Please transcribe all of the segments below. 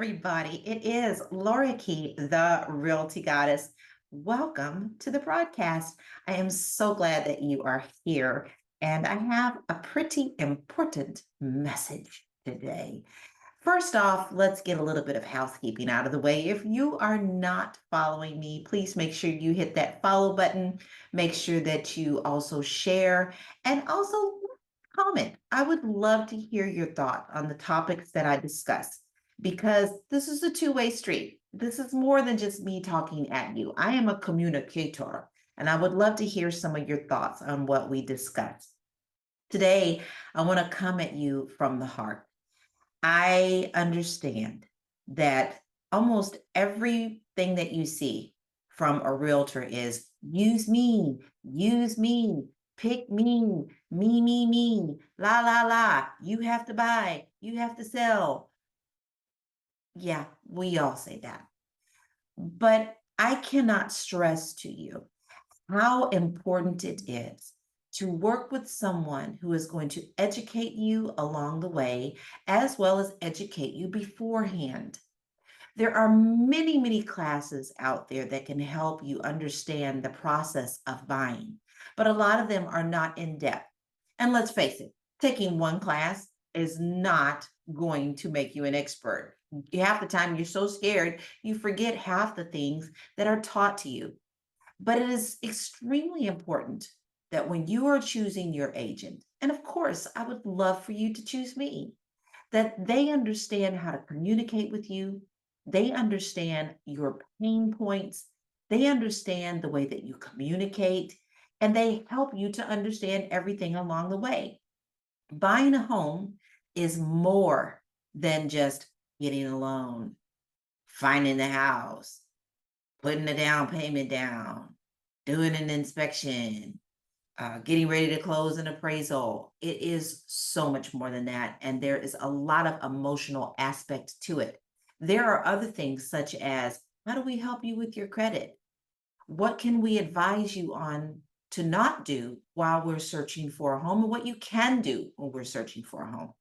everybody. It is Laura Key, the Realty Goddess. Welcome to the broadcast. I am so glad that you are here, and I have a pretty important message today. First off, let's get a little bit of housekeeping out of the way. If you are not following me, please make sure you hit that follow button. Make sure that you also share and also comment. I would love to hear your thought on the topics that I discuss because this is a two-way street. This is more than just me talking at you. I am a communicator, and I would love to hear some of your thoughts on what we discuss. Today, I want to come at you from the heart. I understand that almost everything that you see from a realtor is use me, pick me, la. You have to buy, you have to sell. Yeah, we all say that. But I cannot stress to you how important it is to work with someone who is going to educate you along the way, as well as educate you beforehand. There are many classes out there that can help you understand the process of buying, but a lot of them are not in depth. And let's face it, taking one class is not going to make you an expert. Half the time, you're so scared, you forget half the things that are taught to you. But it is extremely important that when you are choosing your agent, and of course, I would love for you to choose me, that they understand how to communicate with you. They understand your pain points. They understand the way that you communicate, and they help you to understand everything along the way. Buying a home is more than just getting a loan, finding the house, putting the down payment down, doing an inspection, getting ready to close an appraisal. It is so much more than that. And there is a lot of emotional aspect to it. There are other things such as how do we help you with your credit? What can we advise you on to not do while we're searching for a home and what you can do when we're searching for a home?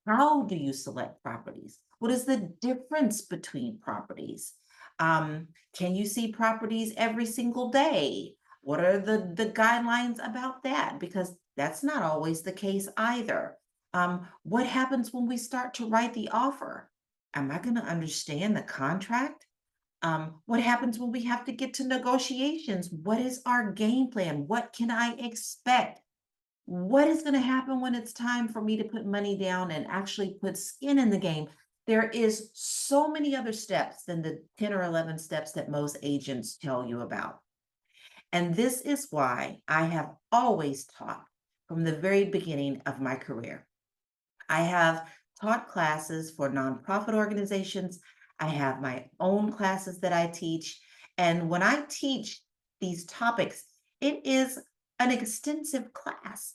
How do you select properties? What is the difference between properties? Can you see properties every single day? What are the guidelines about that? Because that's not always the case either. What happens when we start to write the offer? Am I going to understand the contract? What happens when we have to get to negotiations? What is our game plan? What can I expect? What is going to happen when it's time for me to put money down and actually put skin in the game? There is so many other steps than the 10 or 11 steps that most agents tell you about. And this is why I have always taught from the very beginning of my career. I have taught classes for nonprofit organizations. I have my own classes that I teach. And when I teach these topics, it is an extensive class.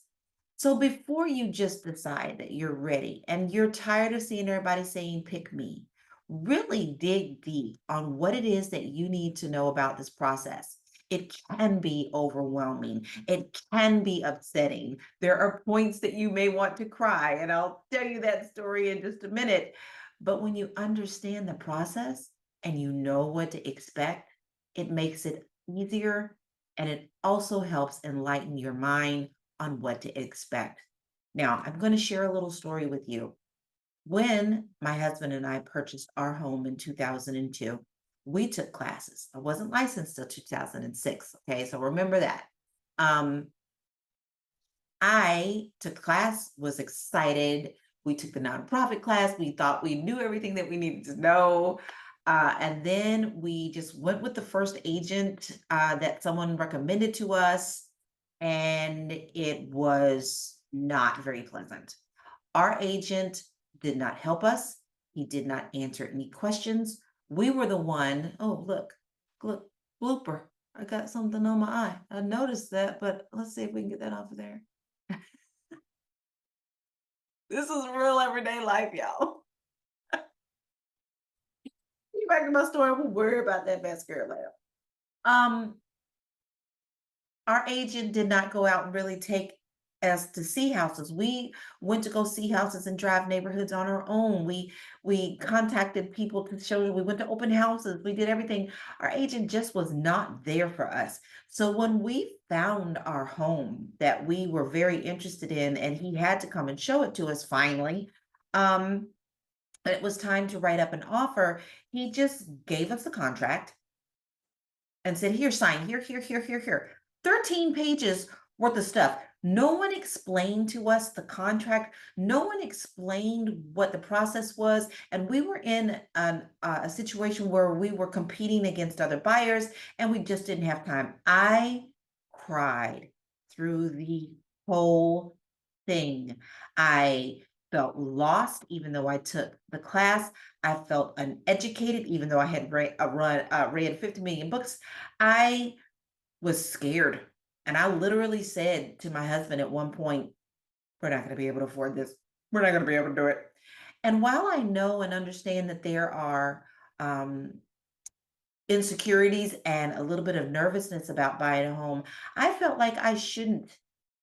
So before you just decide that you're ready and you're tired of seeing everybody saying, pick me, really dig deep on what it is that you need to know about this process. It can be overwhelming. It can be upsetting. There are points that you may want to cry, and I'll tell you that story in just a minute. But when you understand the process and you know what to expect, it makes it easier and it also helps enlighten your mind on what to expect. Now, I'm going to share a little story with you. When my husband and I purchased our home in 2002, we took classes. I wasn't licensed till 2006. Okay, so remember that. Um, I took class, was excited. We took the nonprofit class. We thought we knew everything that we needed to know. And then we just went with the first agent that someone recommended to us, and it was not very pleasant. Our agent did not help us. He did not answer any questions. We were the one, oh, look, blooper. I got something on my eye. I noticed that, but let's see if we can get that off of there. This is real everyday life, y'all. Get back to my story. We'll worry about that mascara later. Um, our agent did not go out and really take as to see houses. We went to go see houses and drive neighborhoods on our own. We contacted people to show. We went to open houses. We did everything. Our agent just was not there for us. So when we found our home that we were very interested in, and he had to come and show it to us finally, um, it was time to write up an offer. He just gave us the contract and said, "Here, sign here." 13 pages worth of stuff. No one explained to us the contract. No one explained what the process was. And we were in a situation where we were competing against other buyers and we just didn't have time. I cried through the whole thing. I felt lost, even though I took the class. I felt uneducated, even though I had read 50 million books. I was scared. And I literally said to my husband at one point, "We're not going to be able to afford this. We're not going to be able to do it." And while I know and understand that there are um, insecurities and a little bit of nervousness about buying a home, I felt like I shouldn't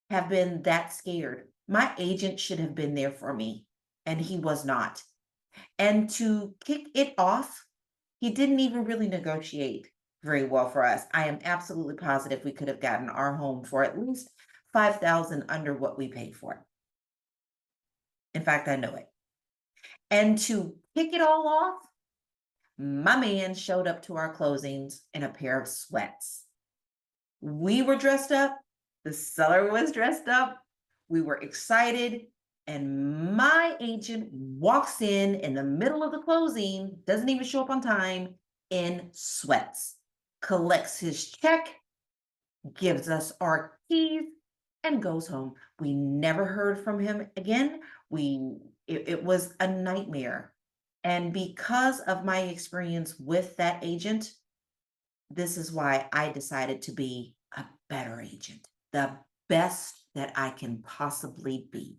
have been that scared. My agent should have been there for me, and he was not. And to kick it off, he didn't even really negotiate very well for us. I am absolutely positive we could have gotten our home for at least 5,000 under what we paid for it. In fact, I know it. And to kick it all off, my man showed up to our closings in a pair of sweats. We were dressed up, the seller was dressed up, we were excited, and my agent walks in the middle of the closing, doesn't even show up on time, in sweats, collects his check, gives us our keys, and goes home. We never heard from him again. It was a nightmare. And because of my experience with that agent, this is why I decided to be a better agent, the best that I can possibly be.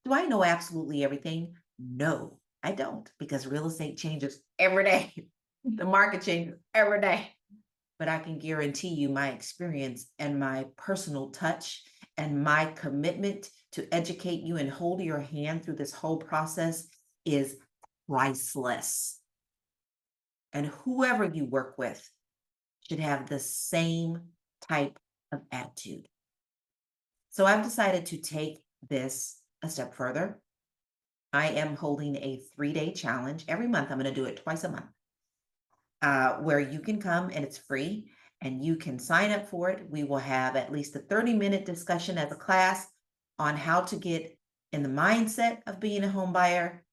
Do I know absolutely everything? No, I don't, because real estate changes every day. The market changes every day. But I can guarantee you my experience and my personal touch and my commitment to educate you and hold your hand through this whole process is priceless. And whoever you work with should have the same type of attitude. So I've decided to take this a step further. I am holding a 3-day challenge every month. I'm going to do it twice a month, where you can come and it's free and you can sign up for it. We will have at least a 30-minute discussion as a class on how to get in the mindset of being a home buyer,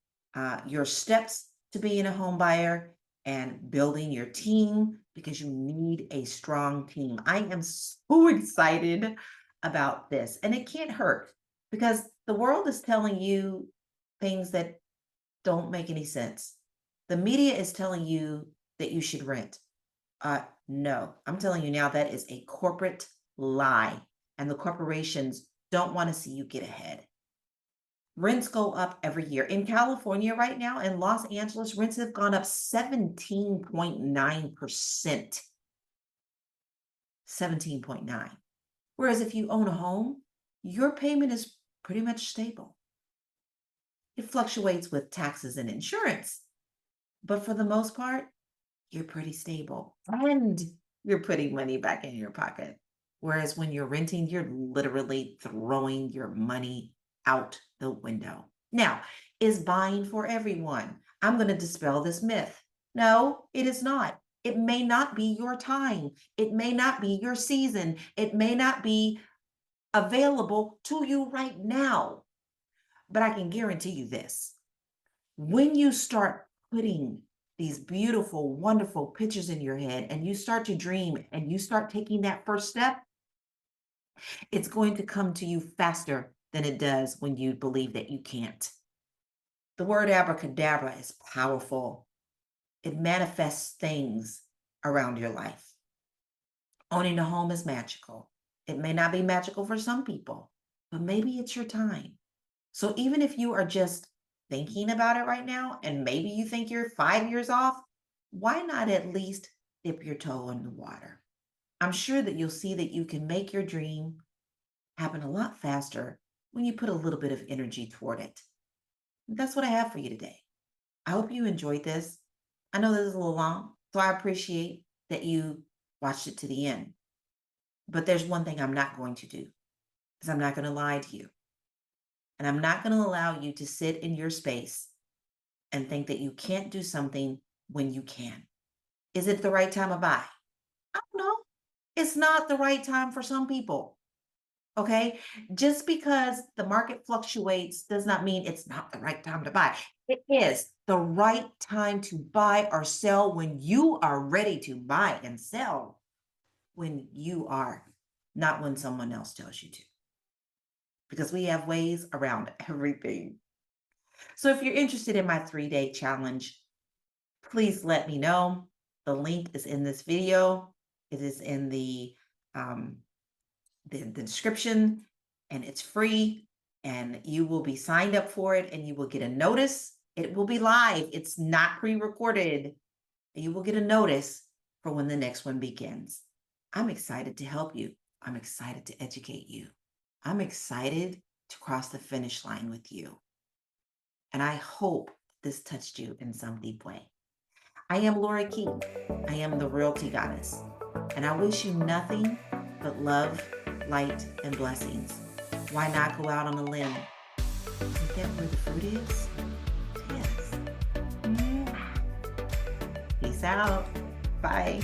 your steps to being a home buyer, and building your team because you need a strong team. I am so excited about this, and it can't hurt because the world is telling you things that don't make any sense. The media is telling you that you should rent. No, I'm telling you now that is a corporate lie, and the corporations don't want to see you get ahead. Rents go up every year. In California right now, in Los Angeles, rents have gone up 17.9%. 17.9. Whereas if you own a home, your payment is pretty much stable. It fluctuates with taxes and insurance, but for the most part, you're pretty stable and you're putting money back in your pocket. Whereas when you're renting, you're literally throwing your money out the window. Now, is buying for everyone? I'm going to dispel this myth. No, it is not. It may not be your time. It may not be your season. It may not be available to you right now. But I can guarantee you this: when you start putting these beautiful, wonderful pictures in your head and you start to dream and you start taking that first step, it's going to come to you faster than it does when you believe that you can't. The word abracadabra is powerful. It manifests things around your life. Owning a home is magical. It may not be magical for some people, but maybe it's your time. So even if you are just thinking about it right now, and maybe you think you're 5 years off, why not at least dip your toe in the water? I'm sure that you'll see that you can make your dream happen a lot faster when you put a little bit of energy toward it. That's what I have for you today. I hope you enjoyed this. I know this is a little long, so I appreciate that you watched it to the end. But there's one thing I'm not going to do, is I'm not going to lie to you. And I'm not going to allow you to sit in your space and think that you can't do something when you can. Is it the right time to buy? I don't know. It's not the right time for some people. Okay. Just because the market fluctuates does not mean it's not the right time to buy. It is the right time to buy or sell when you are ready to buy and sell, when you are, not when someone else tells you to, because we have ways around everything. So if you're interested in my 3-day challenge, please let me know. The link is in this video. It is in um, the description, and it's free, and you will be signed up for it, and you will get a notice. It will be live. It's not pre-recorded. You will get a notice for when the next one begins. I'm excited to help you. I'm excited to educate you. I'm excited to cross the finish line with you. And I hope this touched you in some deep way. I am Laura Key. I am the Realty Goddess. And I wish you nothing but love, light, and blessings. Why not go out on a limb? Isn't that where the fruit is? Yes. Peace out. Bye.